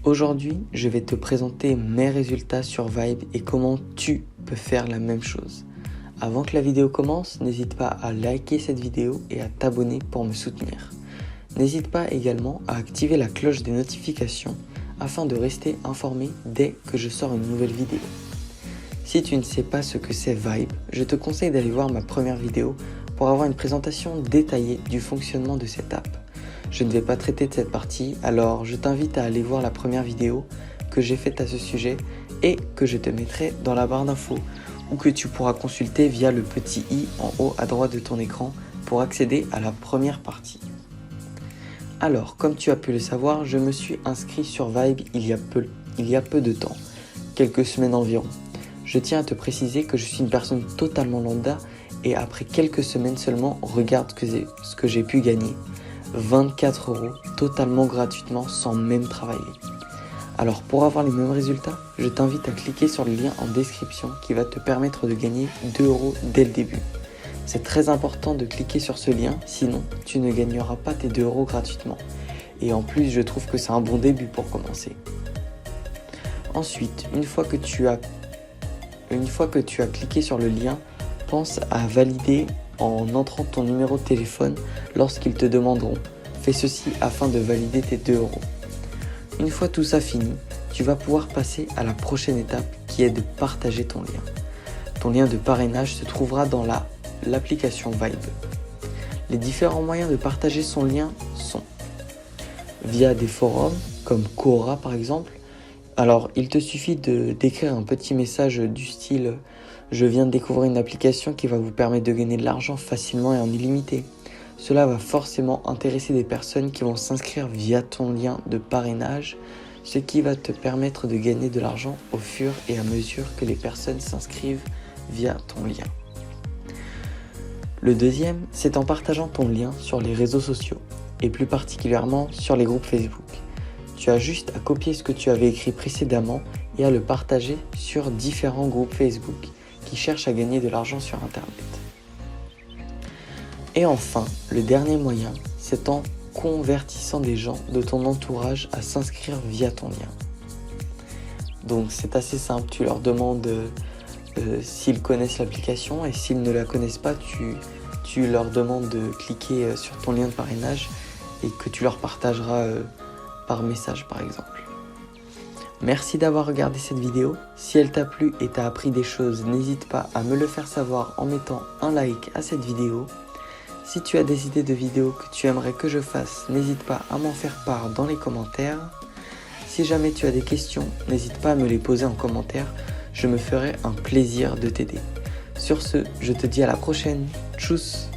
Aujourd'hui, je vais te présenter mes résultats sur Vibe et comment tu peux faire la même chose. Avant que la vidéo commence, n'hésite pas à liker cette vidéo et à t'abonner pour me soutenir. N'hésite pas également à activer la cloche des notifications afin de rester informé dès que je sors une nouvelle vidéo. Si tu ne sais pas ce que c'est Vibe, je te conseille d'aller voir ma première vidéo pour avoir une présentation détaillée du fonctionnement de cette app. Je ne vais pas traiter de cette partie, alors je t'invite à aller voir la première vidéo que j'ai faite à ce sujet et que je te mettrai dans la barre d'infos ou que tu pourras consulter via le petit i en haut à droite de ton écran pour accéder à la première partie. Alors, comme tu as pu le savoir, je me suis inscrit sur Vibe il y a peu de temps, quelques semaines environ. Je tiens à te préciser que je suis une personne totalement lambda et après quelques semaines seulement, regarde ce que j'ai pu gagner. 24 € totalement gratuitement sans même travailler. Alors pour avoir les mêmes résultats, je t'invite à cliquer sur le lien en description qui va te permettre de gagner 2 € dès le début. C'est très important de cliquer sur ce lien, sinon tu ne gagneras pas tes 2 € gratuitement. Et en plus, je trouve que c'est un bon début pour commencer. Ensuite, une fois que tu as cliqué sur le lien, pense à valider en entrant ton numéro de téléphone lorsqu'ils te demanderont. Fais ceci afin de valider tes 2 €. Une fois tout ça fini, tu vas pouvoir passer à la prochaine étape qui est de partager ton lien. Ton lien de parrainage se trouvera dans l'application Vibe. Les différents moyens de partager son lien sont via des forums comme Quora par exemple. Alors il te suffit d'écrire un petit message du style « Je viens de découvrir une application qui va vous permettre de gagner de l'argent facilement et en illimité ». Cela va forcément intéresser des personnes qui vont s'inscrire via ton lien de parrainage, ce qui va te permettre de gagner de l'argent au fur et à mesure que les personnes s'inscrivent via ton lien. Le deuxième, c'est en partageant ton lien sur les réseaux sociaux, et plus particulièrement sur les groupes Facebook. Tu as juste à copier ce que tu avais écrit précédemment et à le partager sur différents groupes Facebook qui cherchent à gagner de l'argent sur Internet. Et enfin, le dernier moyen, c'est en convertissant des gens de ton entourage à s'inscrire via ton lien. Donc c'est assez simple, tu leur demandes s'ils connaissent l'application et s'ils ne la connaissent pas, tu leur demandes de cliquer sur ton lien de parrainage et que tu leur partageras par message par exemple. Merci d'avoir regardé cette vidéo. Si elle t'a plu et t'as appris des choses, n'hésite pas à me le faire savoir en mettant un like à cette vidéo. Si tu as des idées de vidéos que tu aimerais que je fasse, n'hésite pas à m'en faire part dans les commentaires. Si jamais tu as des questions, n'hésite pas à me les poser en commentaire, je me ferai un plaisir de t'aider. Sur ce, je te dis à la prochaine. Tchuss!